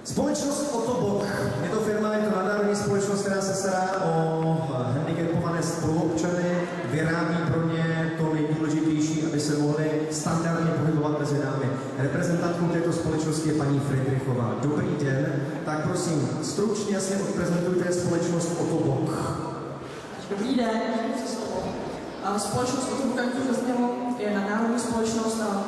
Společnost Otobok. Je to firma, je to nadnárodní společnost, která se stará o handicapované spoluobčany, vyrábí pro ně to nejdůležitější, aby se mohli standardně pohybovat mezi námi. Reprezentantkou této společnosti je paní Friedrichová. Dobrý den, tak prosím, stručně si odprezentujte společnost Otobok. Dobrý den, společnost Otobok, jak to zaznělo, je nadnárodní společnost a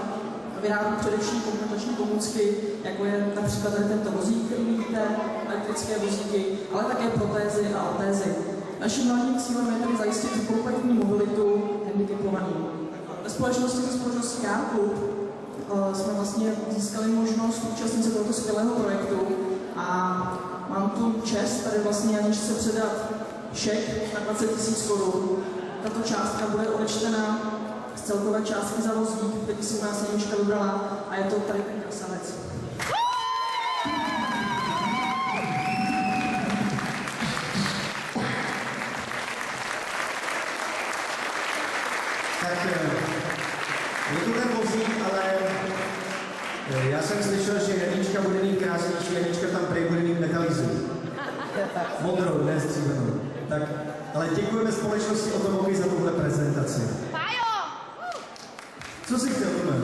vyrábí především konfrontační pomůcky, jako je například tady tento vozík, který vidíte, elektrické vozíky, ale také protézy a ortézy. Naším hlavním cílem je tedy zajistit kompletní mobilitu handicapovaným. Ve společnosti se společností Car-Klub jsme vlastně získali možnost účastnit se tohoto skvělého projektu a mám tu čest tady vlastně Janičce předat šek na 20 000 korun. Tato částka bude odečtena z celkové částky za vozík, který si u nás Janička vybrala, a je to tady ten krasanec. Tak je to ten vozík, ale já jsem slyšel, že Janička bude mít krásnější, Janička tam prej bude mít metalizu. Modrou, ne stříbrnou. Tak, ale děkujeme společnosti Otobok za tuhle prezentaci. Co si chtěl, Tome?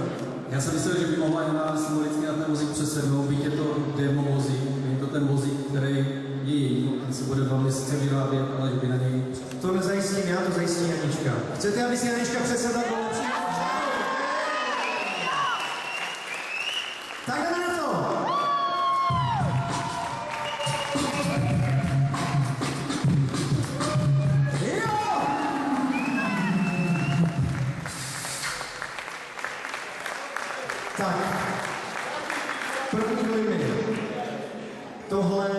Já jsem myslel, že by mohla Jana symbolicky na ten vozík přesednout, byť je to demo vozík, je to ten vozík, který je její, ten se bude 2 měsíce vyrábět, ale že by na něj... To nezajistím já, to zajistí Janička. Chcete, aby si Janička přesedla do lepší? Tak jdeme na to! Tak, první dojmy. Tohle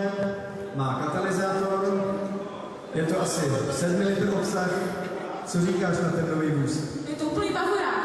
má katalyzátor, je to asi 7 litrů obsah. Co říkáš na ten nový vůz? Je to úplný bavorák.